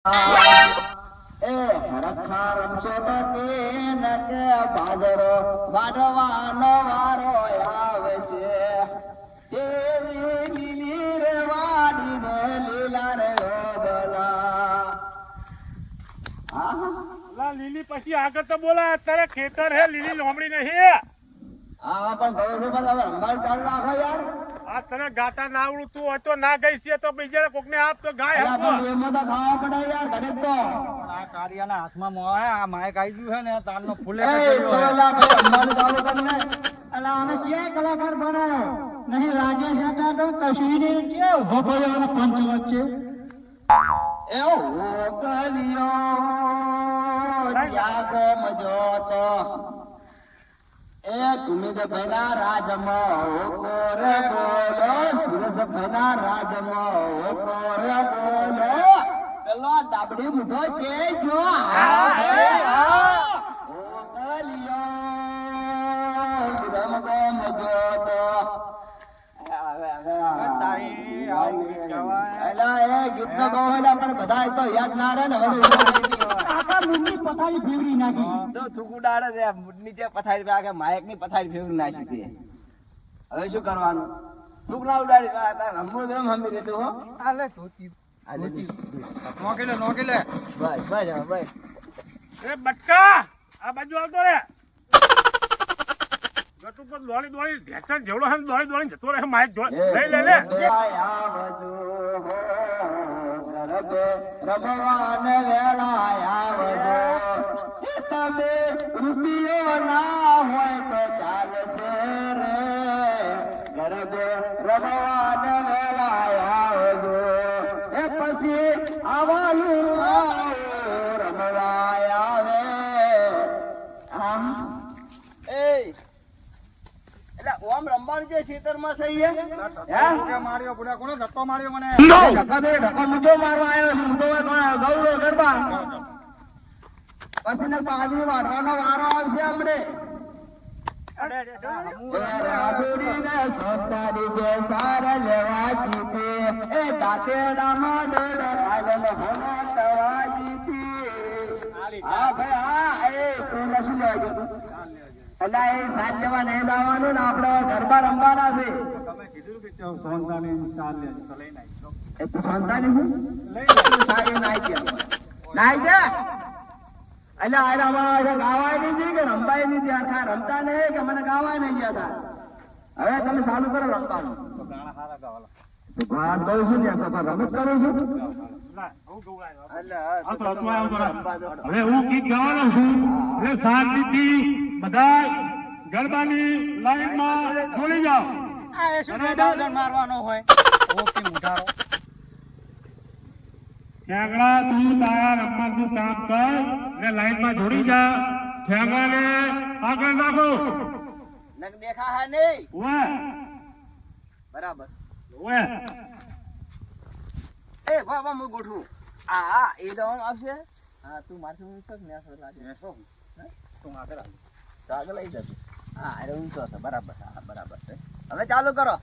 એ હરખા રમશો તો તે નકે ભાદરો વાઢવાનો વારો આવે છે એવી લીલી રે વાડીને લીલા રે બોલા લીલી પછી આગળ તો બોલા અત્યારે ખેતર હે લીલી લોમડી નહીં હા પણ ગૌરવ બધા રંભાઈ ચાલુ રાખો યાર આ તને ગાતા ના આવડું તું હોય તો ના ગઈ છે તો બીજા કોકને આપ તો ગાય આપો એમાં તો ખાવા પડે યાર ઘરે તો આ કારિયાના હાથમાં મોહ હે આ માઈક આવી ગયું હે ને તારનો ફૂલે એ તોલા ભાઈ રંભાઈ ચાલુ કરીને અલા આને કે કલાકાર બનાયો નહીં રાજેશ હતા તો કશીને કે ઉભો પડ્યો અને પંચ વચ્ચે એ ઓકલિયો ત્યાગો મજો તો એ તુમે તો ભેના રાજમાં ઓકોરે બોલો સુરજ ભેના રાજમાં ઓકોરે બોલો પેલો ડાબડી મુઠો કે જો ઓકલિયો રમગો મજો તો ગીત તો ગોલા પણ બધા તો યાદ ના રહે ને આખા મુંડી પથારી ફેવરી નાખી તો થુકુડાડે છે નીચે પથારી પે આખે માઇક ની પથારી ફેવરી નાખી હતી હવે શું કરવાનું થુક ના ઉડાડી રમવું તો મમ્મી રહેતું હો આલે ધોતી નોકેલે બસ બસ બસ એ બટકા આ બાજુ આવતો રે ગટુ પર દોડી દોડી ઢેચણ જેવડો હે દોડી દોડી જતો રહે માઇક લઈ લે લે રમવાન વેળા આવજો તમે રૂપિયો ના હોય તો ચાલશે રે ગરબે રમવાન વેળા આવજો એ પછી આવવાનું રમવા આવે આમ એ એટલે ઓમ રમવાનું છે ખેતરમાં સહી હે માર્યો બુડા કોને ધક્કો માર્યો મને ધક્કો મુજો મારવા આવ્યો છું મુજો ગૌરવ ગરબા પછી ને બાજરી વાઢવાનો વારો આવશે હમણે રાધુરી ને સોતારી જે સાર લેવા જીતે એ દાતેડામાં ડોડ કાલમ હોના તવા જીતી હા ભાઈ હા એ તું શું લેવા ગયો અલા એ સાલ લેવા નહીં દાવાનું ને આપણે ગરબા રમવાના છે તમે કીધું કે સોનતાની સાલ લે તો લઈને આવી એ તો સોનતાની છે સારી નાઈ છે એટલે આ રમવા ગાવાય નહીં કે રમવાય નહીં ત્યાં ખા રમતા નહીં કે મને ગાવાય નહીં ગયા હતા હવે તમે ચાલુ કરો રમવાનું તો ગાણા સારા ગાવાલા તો ગાન કહું છું ને તો રમત કરું છું હવે હું ગીત ગાવાનો છું એટલે શાંતિથી બધા ગરબાની લાઈનમાં જોડી જાઓ આ એ શું મારવાનો હોય ઓકે મુઢારો ઠેંગડા તું તારા રમવાનું કામ કર ને લાઈનમાં જોડી જા ઠેંગડાને આગળ નાખો નક દેખા હે નહીં ઓએ બરાબર ઓએ એ વાહ હું ગોઠવું આ એ દવા આવશે હા તું મારથી ઊંચો ને આસો લાગે તું આગળ આવ તો આગળ લઈ જતો હા અરે ઊંચો છે બરાબર હા બરાબર છે હવે ચાલુ કરો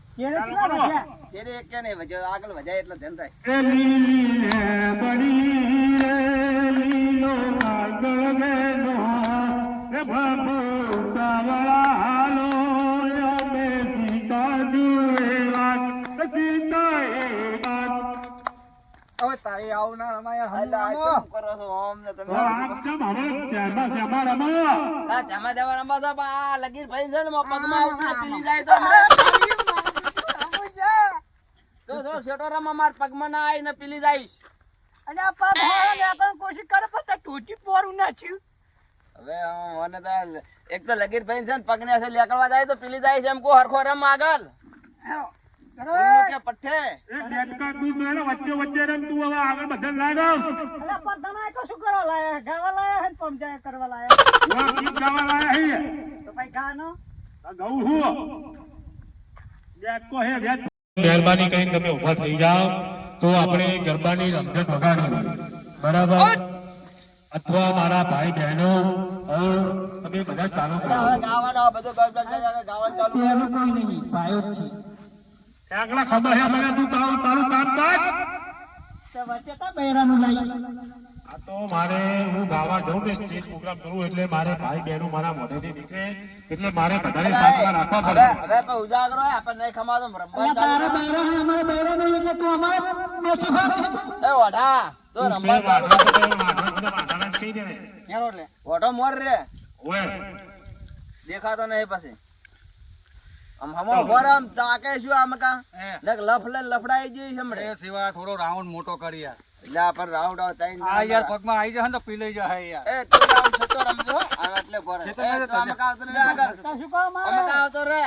તેરે એક કે નહીં વજે આગળ વજાય એટલે ધ્યાન થાય એ લીલી રે બડી રે લીલો આગળ મે નો રે બાબુ કાવળા હાલો મે સીતા જુએ વાત સીતા એ વાત હવે તારી આવ ના રમાય અલા કેમ કરો છો ઓમ ને તમે આમ કેમ હવે શ્યામા રમો આ જમા જવા રમવા તો આ લગીર ભાઈ છે ને પગમાં ઉઠા પીલી જાય તો તો છોટો રમવા માર પગમાં ના આવીને પીલી જઈશ અને આ પગ હોળા ને આપણ કોશિશ કરે પણ ટોટી પોરું નાખ્યું હવે મને તો એક તો લગીર ભાઈ છે ને પગને અસે લેકડવા જાય તો પીલી જાય છે એમ કો હરખો રમ આગળ કે પઠ્ઠે એ બેટકા તું મેલો વચ્ચે વચ્ચે રમ તું હવે આગળ બધા લાગો અલા પણ તમે તો શું કરવા લાયા ગાવા લાયા હે પમજાય કરવા લાયા વા ગીત ગાવા લાયા હે તો ભાઈ ગાનો આ ગઉ હું બેટકો હે બેટ મહેરબાની કરીને તમે ઊભા થઈ જાઓ તો આપણે ગરબાની રમઝટ વગાડીએ બરાબર અથવા મારા ભાઈ બહેનો તમે બધા ચાલુ કરો હવે ગાવાનો આ બધું ગાવાનું ચાલુ એનું કોઈ નહીં ભાઈઓ જ છે આગળ ખબર હે મને તું તારું કામ કર વચ્ચે તા બૈરાનું લઈ તો મારે હું ગાવા જઉં ને સ્ટેજ પ્રોગ્રામ કરું એટલે મારે ભાઈ બહેનો મારા મોઢેથી નીકળે એટલે મારે બધાને સાથમાં રાખવા હવે પડે. હવે પણ ઉજાગરો હોય, આપણને નહીં ખમાતો રમવાનું ચાલુ તારા કર. બૈરા અમારા બૈરા નહીં એટલે તું અમારા બેસી ફાવે છે. એ ઓઢા તો તું રમવાનું છે ચાલુ કર. વાંઢા જ કહી દે ને. એનો એટલે ઓઢો મોર રે ઓય. દેખાતો નહીં પછી આમ હમો ઉપર આમ તાકે શું આમ કા ને લફડાઈ જઈ છે હમણે. સિવાય થોડો રાઉન્ડ મોટો કરી યાર એટલે આ પર રાઉન્ડ આવ તાઈ આ યાર પગમાં આવી જશે ને તો પી લઈ જાય યાર એ તું આમ છતો રમજો હો. આ એટલે પર એ તો આમ કા આવતો રે આગળ શું કામ આમ કા આવતો રે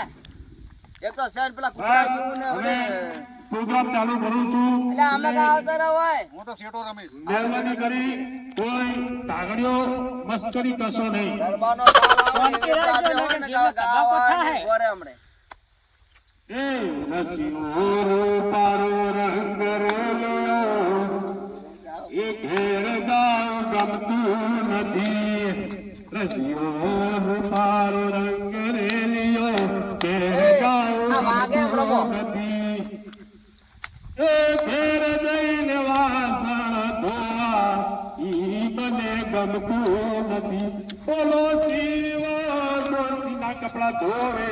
એક તો સેન પેલા કુતરા જેવું ને હવે હવે પ્રોગ્રામ ચાલુ કરું છું. એટલે આમ કા આવતો રે હોય હું તો સેટો રમીશ મહેરબાની કરી કોઈ તાગડીઓ મસ્કરી કરશો નહીં. ગરબાનો તાલ આવે એવી સાથે હોય ને ગાવા ગોરે હમણે એ રસિયો રૂપારો રંગ રેલિયો, એ ઘેર ગાવ ગમતું નથી. રસિયો રૂપારો રંગ રેલિયો, ઘેર ગાવ આ વાગે પ્રભુ. ગમતું નથી. એ ઘેર જઈને વાસણ ધોવા, ઈ મને ગમતું નથી. બોલો શિવો ડોશીના કપડા ધોવે,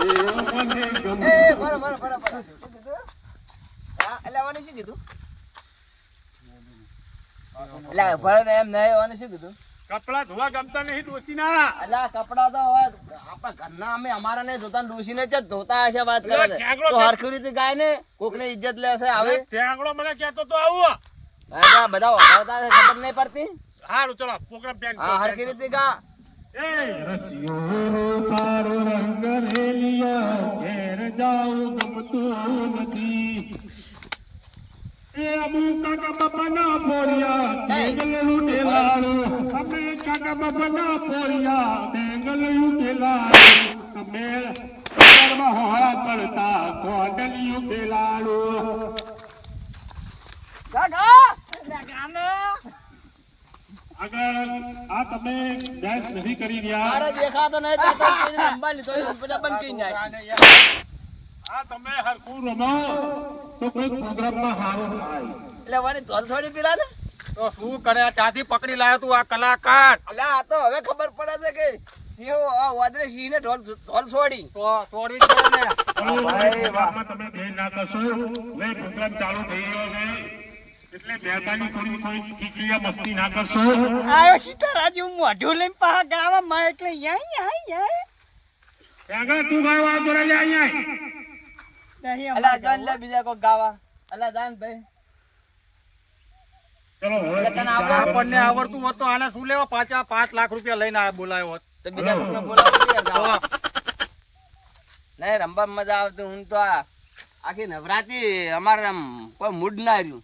એ મને એ ગમતું બરોબર હા એટલે આને શું કીધું એટલે ભરત એમ નહીં આને શું કીધું કપડા ધોવા ગમતા નહીં ડોશીના. એટલે આ કપડા તો હવે આપણા ઘરના અમે અમારા નહીં ધોતા ડૂસીને જ ધોતા હશે વાત કરે છે ઠેકડો તો હરખી રીતે ગાય ને કોકને ઇજ્જત લેશે આવે ઠેકડો મને કહેતો તો આવું. આ બધા વગાડતા હશે, ખબર નહીં પડતી સારું ચલો પ્રોગ્રામ પ્લાન હા હરખી રીતે ગા એ રસિયો રૂપારો રંગ રેલિયો, ઘેર જાઉં ગમતું નથી. એ અમુ કાકા બાપાના પોરિયા, બેંગલું ટેલાળું. અમે કાકા બાપાના પોરિયા, બેંગલું ટેલાળું. અમે સવારમાં હોળા પડતા, ગોંડલિયું ટેલાળું. આગળ આ તમે ડેન્સ નથી કરી રહ્યા. તારે દેખાતો નહીં તો કોઈને રમવા લીધો હોય, બધા બંધ કરી નાખ આ તમે હરખું રમો તો કોઈ પ્રોગ્રામમાં સારું થાય. એટલે વાળી ધોલ થોડી પીલા ને તો શું કરે આ ચાથી પકડી લાયો તું આ કલાકાર એટલે આ તો હવે ખબર પડે છે કે સિંહો આ વાદળે સિંહને ઢોલ છોડી તો છોડવી જ પડે ને ચલો, ભાઈ, પ્રોગ્રામમાં તમે બેન ના કરશો. હવે પ્રોગ્રામ ચાલુ થઈ રહ્યો છે એટલે મહેરબાની કરી કોઈ કીકીયા મસ્તી ના કરશો. આયો સીતારાજી હું મોઢું લઈને પાછા ગાવા માં એટલે યાય આગળ તું ગાવા તો રે અહીંયા. અલા જાન લે બીજા કોઈ ગાવા અલા જાન ભાઈ ચલો હવે એટલે તને આવડે? આપણને આવડતું હોત તો આને શું લેવા પાછા 5 લાખ રૂપિયા લઈને આ બોલાયો હોત તો બીજા કોઈને બોલાવો તો યાર ગાવા. નહીં રમવા મજા આવતી હું તો આ આખી નવરાત્રી અમારે આમ કોઈ મૂડ ના રહ્યું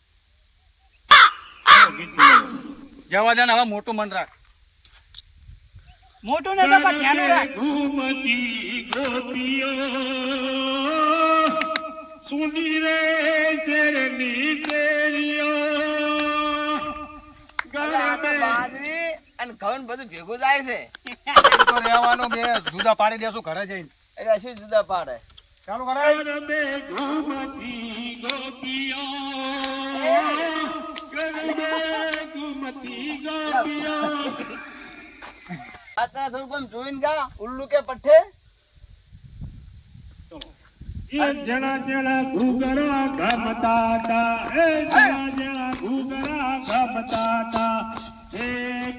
જવા દે ને હવે મોટું મન રાખ મોટું ને તો પાછું ધ્યાન રાખ ઘૂમતી ગોપીઓ સુની રે શેરની શેરીઓ. અલા આ તો બાજરી અને ઘઉં બધું ભેગું જાય છે તો રહેવાનો બે જુદા પાડી દેશું ઘરે જઈને એટલે શું જુદા પાડે ચાલુ કરે ગરબે ઘૂમતી ગોપીઓ, ગરબે ઘૂમતી ગોપીઓ. આ તને થોડુંક આમ જોઈને ગા ઉલ્લુ કે પઠ્ઠે એ જણા જણા ઘૂઘરા ગમતા તા, એ જણા જણા ઘૂઘરા ગમતા તા. એ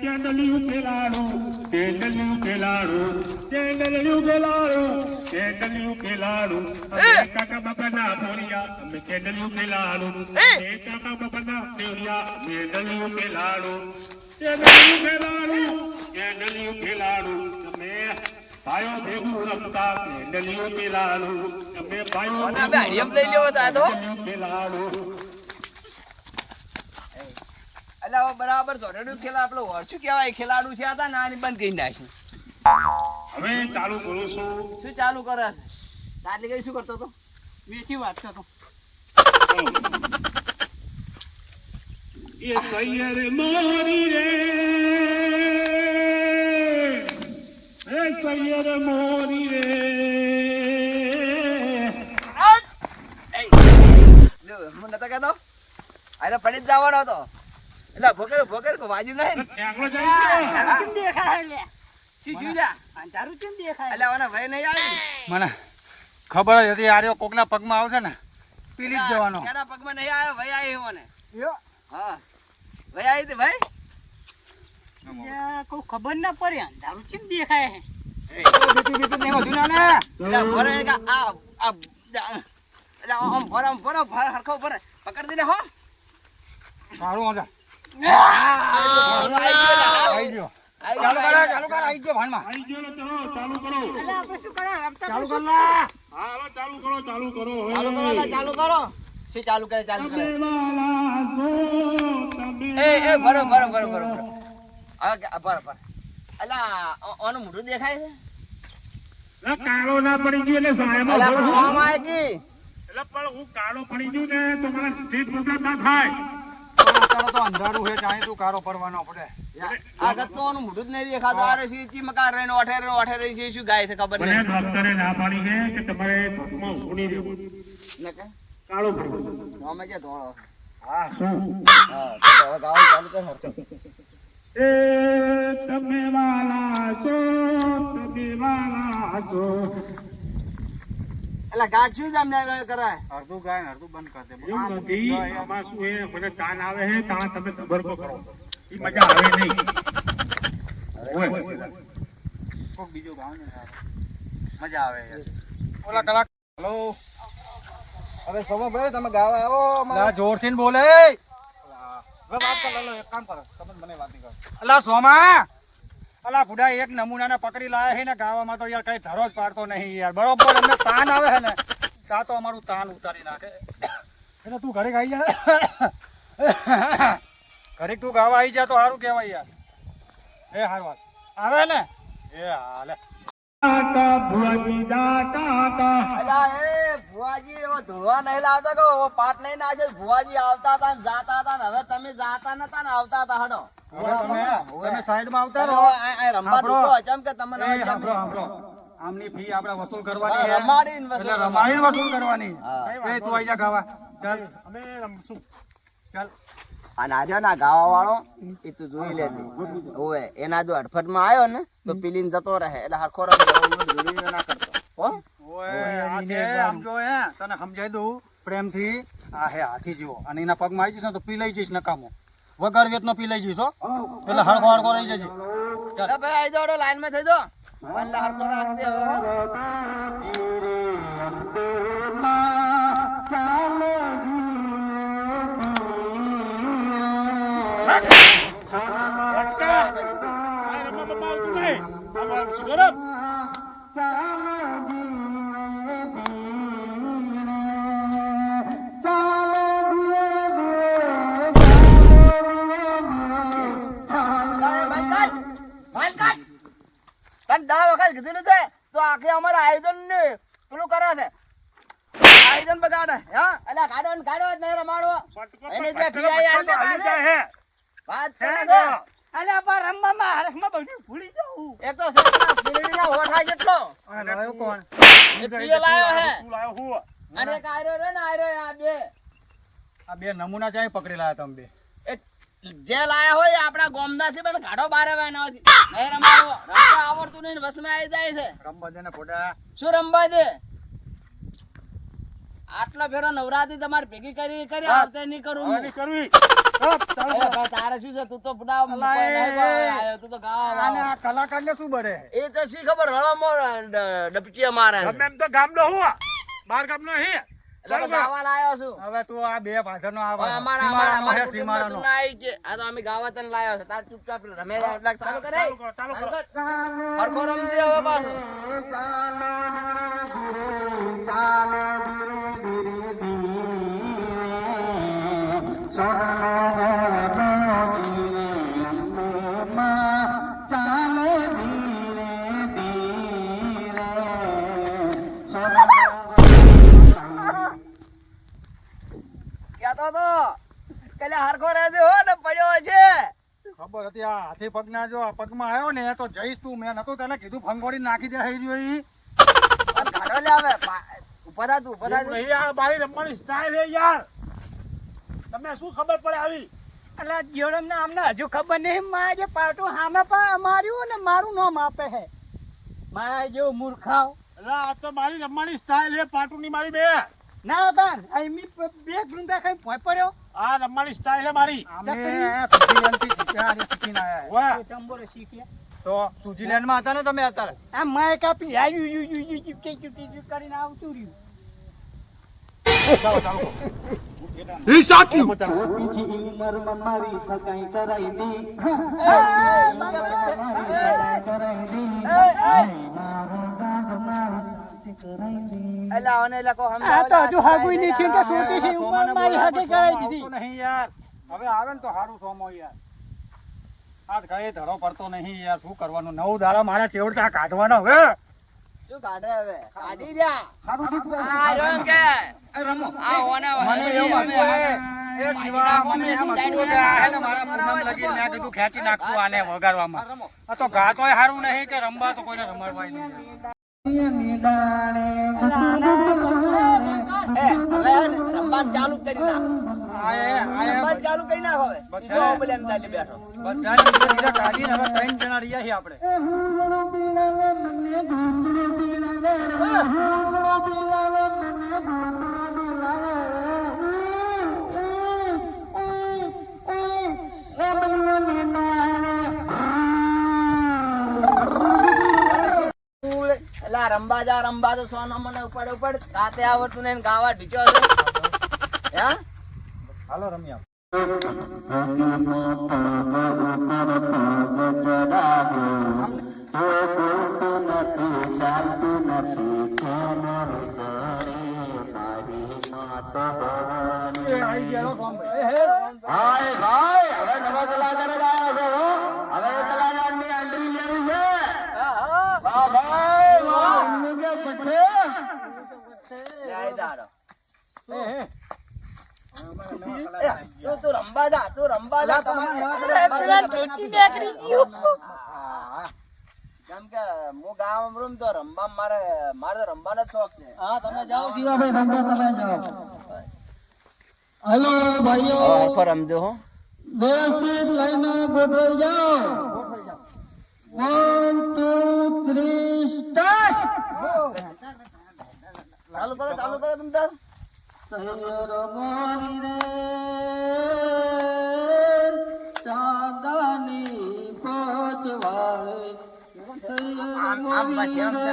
કેંડલિયું ખેલાડું, કેંડલિયું ખેલાડું, કેંડલિયું ખેલાડું, કેંડલિયું ખેલાડું. અમે કાકા બાપાના પોરિયા, અમે કેંડલિયું ખેલાડું. અમે કાકા બાપાના પોરિયા, અમે કેંડલિયું ખેલાડું. કેંડલિયું ખેલાડું, કેંડલિયું ખેલાડું. અમે ભાઈઓ ભેગું રમતા, કેંડલિયું ખેલાડું. અમે ભાઈઓ અને આપણે હડિયમ લઈ લેવો તો આ તો કેંડલિયું ખેલાડું. એટલે હવે બરાબર જોડેડું ખેલા આપણો શું કહેવાય ખેલાડું છે હતા ને આની બંધ કરી નાખ્યું હવે ચાલુ કરું છું. શું ચાલુ કરે છે તાટલી કરી શું કરતો હતો વેચી વાત કરતો એ સૈયર મોરી રે, એ સૈયર મોરી રે. હું નતો કહેતો અરે પડી જ જવાનો હતો એટલે ભોગર કો વાજી નહીં ને? ઠેકડો જાય અંધારું કેમ દેખાય લે? શું લ્યા? અંધારું કેમ દેખાય? એટલે ઓને ભય નહીં આવી મને ખબર જ હતી આર્યો કોકના પગમાં આવશે ને પીલી જ જવાનો. કેના પગમાં નહીં આવ્યો ભય આવી મને યો. હા ભય આવી હતી ભાઈ યા, કોઈ ખબર ના પડે અંધારું કેમ દેખાય હે? બીતું બીતું નહીં વધુ ના ને. એટલે ભરે કે આ એટલે આમ ભરો હરખો ભરે પકડ દે હો સારું હતા. આવી આવી ગયો. ચાલુ કરો આવી ગયો ભાનમાં. આવી ગયો ને, ચલો ચાલુ કરો. એટલે આપણે શું કરે રમતા ચાલુ શું કર લા. હા હવે ચાલુ કરો ચાલુ કરો શું ચાલુ કરે તમે વાલા છો, તમે એ ભરો હવે ભર અલા ઓનું મોઢું દેખાય છે એટલે કાળો ના પડી ગયો ને સાહેબ અલા પણ આમ આવે કે એટલે પણ હું કાળો પડી ગયું ને તો મને સ્ટ્રીટ પ્રોબ્લેમ ના થાય. અત્યારે તો અંધારું છે ચાહે તું કારો પડવાનો પડે. આગળ તો ઓનું મોઢું જ નહીં દેખાતું આ રે સી મકાર રહીને ઓઠે રહી છે શું ગાય છે ખબર મને નહીં ડોક્ટરે ના પાડી છે કે તમારે પગમાં ઊંઘી રહેવું. ને કે કાળો પડ્યો. અમે કે ધોળો હા શું હા તો હવે ગાવાનું ચાલુ કર હરખો. એ તમે વાલા છો, તમે વાલા છો. અલા ગાજ શું જામ ને કરાય અડધું ગાય ને અડધું બંધ કર દે. એવું નથી આમાં શું હે મને તાન આવે છે તાન તમે ગરબો કરો એ મજા આવે નહીં. ઓય. કોક બીજો ગાવ ને સારું. મજા આવે યાર. ઓલા કલાક. હેલો. હવે સોમાભાઈ તમે ગાવા આવો લા જોરથી ને બોલે. હવે વાત કર લો એક કામ કરો. તમે મને વાત નહીં કરો. અલા સોમા. અલા બુડા એક નમૂનાને પકડી લાયા છે ને ગાવામાં તો યાર કઈ ધરો જ પાડતો નહીં યાર. બરોબર અમને તાન આવે છે ને તા તો અમારું તાન ઉતારી નાખે. એટલે તું ઘરે આવી જા. ઘરે તું ગાવા આવી જા તો સારું કહેવાય યાર. એ હારું વાત આવે ને એ હાલે. દાતા ભુવાજી દાતા. અલા એ ભુવાજી એવો ધોવા નહીં લાવતા કે એવો પાટ નહીં નાખે ભુવાજી આવતા હતા ને જાતા હતા ને હવે તમે જાતા નતા ને આવતા હતા હડો હવે તમે સાઈડમાં આવતા રહો. રમવા સાંભળો. ડૂબો ચમ કે તમને એ સાંભળો, સાંભળો. આમની ફી આપણે વસૂલ કરવાની છે. રમાડીને વસૂલ એટલે રમાડીને વસૂલ કરવાની. હા. એ તું આઈ જા ગાવા. ચાલ અમે રમશું. ચાલ. અને આર્યો ના ગાવા વાળો એ તું જોઈ લેજે ઓએ એના જો અડફટમાં આવ્યો ને તો પીલીને જતો રહે એટલે હરખો રમ જરૂરી ના કરતો હો ઓય આ છે આમ જો હે તને સમજાઈ દઉં પ્રેમથી આ હે હાથી જેવો અને એના પગમાં આવી જઈશ ને તો પી લઈ જઈશ નકામો વગર વેતનો પી લઈ જઈશ હો એટલે હરખો હરખો રહી જજે. ચાલ. ભાઈ આવી જાઓ લાઈન માં થઈ દો એટલે હરખો રાખજે હો. અટકા. આ રમવા બાપા આવતું નહીં. આ રમશું ગરમ. તને 10 વખત કીધું ને તે તો આખે અમારા આયોજન ને પેલું કરે છે આયોજન બગાડે હા એટલે કાઢો ને કાઢો જ નહીં રમાડો એને જે પીઆઈ આલે પાસે વાત કરે છે અલ્યા બા રમવામાં હરખમાં બધું ભૂલી જાઉં. એક તો સરના શીરડીના હોઠા જેટલો અને લાયો કોણ? એ પીએ લાયો હે તું લાયો હું. અને એક આયરો રે ને આયરો આ બે આ બે નમૂના ચાય પકડી લાયા તમે બે. એ જે લાયા હોય એ આપણા ગોમના છે પણ કાઢો બારે વાયનો નહીં રમાડો રમતા આવડતું નહીં ને વસમાં આવી જાય છે રમવા દે ને ફોટા. શું રમવા દે આટલા ફેરો નવરાત્રી તમારે ભેગી કરી આવતે નહીં કરું હવે હું. નહીં કરવી. અરે ભાઈ તારે શું છે તું તો બુડા અલા એ. આવ્યો તું તો ગાવા અને આ કલાકારને શું બળે? એ તો શી ખબર રળમો ડબચીએ મારે છે. ગમે એમ તો ગામનો હું. બાર ગામનો હે. એટલે તો ગાવા લાયો છું હવે તું આ બે પાછળનો આ હવે સીમાડાનો અમારા હે, કુટુંબમાં સીમાડાનો. તું ના આવી છે આ તો અમે ગાવા તને લાયો છે તાર ચૂપચાપ રમે જા એટલે ચાલુ કરે ચાલુ કરો. હરખો રમજે હવે પાછો કહેતો તો કે લે હરખો રહેજે હો ને પડ્યો છે ખબર હતી આ હાથી પગના જો આ પગમાં આવ્યો ને તો જઈશ તું મેં નતું તને કીધું ભંગોળી નાખી દે હઈ રહ્યો ઈ. અને કાઢો લે હવે ઉભા થા તું ઉભા થા એવું નહીં આ બારી રમવાની સ્ટાઇલ હે યાર. તમને શું ખબર પડે આવી? અલા જોડમ ને અમને હજુ ખબર નહીં મારે જે પાટું સામે માર્યું ને મારું નામ આપે છે મારા જેવો મૂર્ખાવ અરે આ તો મારી રમવાની સ્ટાઇલ છે પાટુની મારી બે ના તાન અહીં બે ગુંડા ખાઈ ભોય પડ્યો આ રમવાની સ્ટાઇલ છે મારી અમે સ્વિટ્ઝરલેન્ડથી શીખ્યા અને શીખીને આયા. વાહ ટંબોરે શીખ્યા તો સ્વિટ્ઝરલેન્ડમાં હતા ને તમે અત્યારે? આ માય કાપી હાર્યું યુ યુ યુ યુ કે કરીને આવતું રહ્યું ચાલો ચાલો પીછી ઉંમરમાં મારી સગાઈ કરાઈ દી આ તો હજુ હાગુઈ નહીં થયું કે છોટી છે ઉંમર મારી હાગે કરાવી દીધી નહીં યાર, હવે આવે ને તો સારું સોમો યાર. આજ કઈ ધરો પડતો નહીં યાર, શું કરવાનું? 9 દાડા મારા ચેવડતા કાઢવાનો હવે. શું કાઢે હવે? કાઢી રહ્યા. સારું શીખવું. આ રંગ કે રમો. આ હોના મને એવું હતું એ શિવા, મને એમ હતું કે આ હે ને મારા પૂનમ લગીને મેં કીધું ખેંચી નાખશું આને વગાડવામાં. આ તો ગાતોય સારું નહીં કે રમવા તો કોઈને રમાડવાય નહીં. રમવાનું ચાલુ કરી નાખ. ચાલુ કરી નાખ હવે. બેઠો. બધાને બીજા કાઢીને હવે 3 જણા રહ્યા છીએ આપણે. એલા રંબા તો સોનો મને ઉપાડ રાતે આવડતું ને ગાવા ઢીચો છે હે હાલો રમ્યા. ભાઈ ભાઈ હવે નવા કલાકાર જ આવ્યા છો હો. હવે એ કલાકારની એન્ટ્રી લેવી છે. વાહ ભાઈ વાહ. મુજે પઠે આય દાડો. તું રંબા જા કેમ કે હું ગામ રૂમ તો રંબા મારે તો રમવાનો જ શોખ છે. હા તમે જાઓ શિવાભાઈ રમવા તમે જાઓ હેલો ભાઈઓ હરખો રમજો હો. વ્યવસ્થિત લઈને ગોઠવાઈ જાઓ 1 2 3 સ્ટાર્ટ ચાલુ કરો તમ તાર. સૈયર મોરી રે ચાંદાની પોચવાળે સૈયર મોરી રે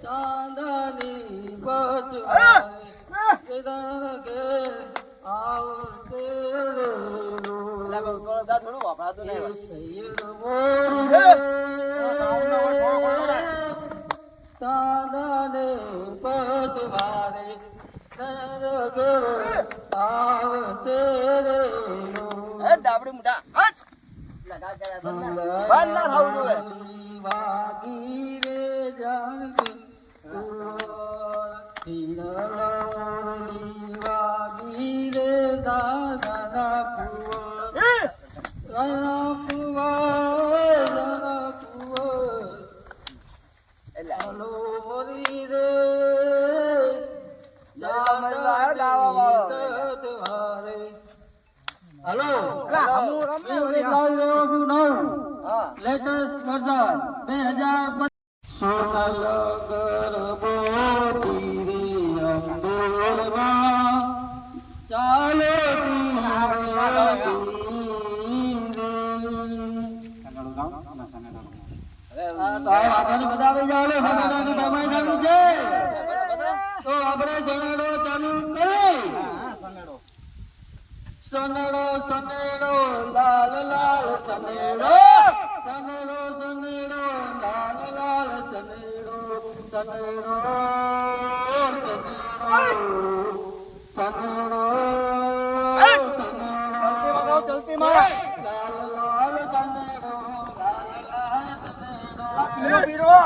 ચાંદાની પોચવાળે કે આવશે રે થોડું વાપરાતું નહીં. સૈયર મોરી રે ચાંદાને પોચવાળે આવશે રે ડાબડી મુઢા હટ લગા કર્યા બંધ ના થવું જોઈએ. વાગી રે જાણકે વાગી રે દાદા ચાલો મોરી રે હેલો લેટેસ્ટ વર્ઝન 2025 સોનલ ગરબોતી રે અંદોલમાં ચાલો તો આપણે સનેડો ચાલુ કરી સનેડો સનેડો લાલ લાલ સનેડો સનેડો સનેડો લાલ લાલ સનેડો સનેડો સનેડો સનેડો ચલતી મારા લાલ લાલ સનેડો લાલ લાલ સનેડો પીરો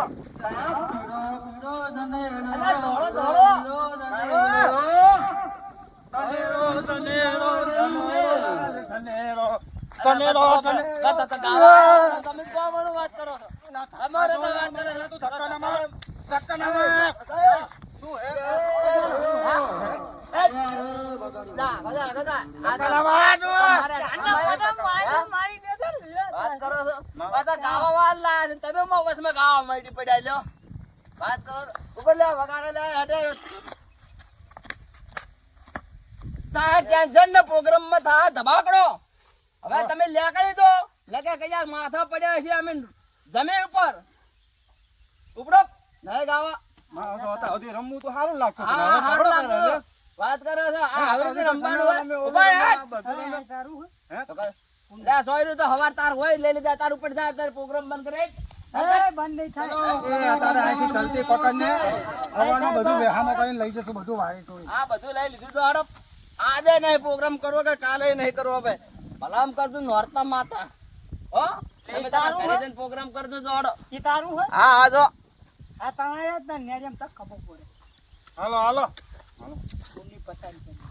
તમે કોવાનું વાત કરો છો? અમારે તો વાત કરે છે. ધક્કા ના માર. ના બધા બધા આ તો વાત કરો છો બધા ગાવા વાળ લાયા છે તમે મગજમાં ગાવા માંડી પડ્યા લ્યો વાત કરો છો. ઉપર લે વગાડે લે હટે તાર ટેન્શન ને પ્રોગ્રામ માં થા ધબાકડો હવે તમે લેકડી દો લગે કે યાર માથા પડ્યા છે અમે જમીન ઉપર ઉપડો નહીં ગાવા રમવું તો સારું લાગતું હા હારું લાગતું વાત કરો છો આ હવે તો રમવાનું હોય ઉભા રહે તો કર. લે સોયરું તો હવાર તાર હોય લઈ લીધા તાર ઉપર જા તાર પ્રોગ્રામ બંધ કરે બંધ નહીં થાય તારે અહીંથી ચલતી પકડને હવાનું બધું વેહામાં કરીને લઈ જશું બધું વાય તો આ બધું લઈ લીધું તો હડપ આજે નહીં પ્રોગ્રામ કરવો કે કાલે નહીં કરવો હવે ભલામ કરજો નોરતા માતા હો તમે તમારા ઘરે જઈને પ્રોગ્રામ કરજો તો હડો એ તારું હોય હા હા જો આ તમારે જ ને નેડિયમ તક ખબર પડે હાલો હાલો કોની પતાવી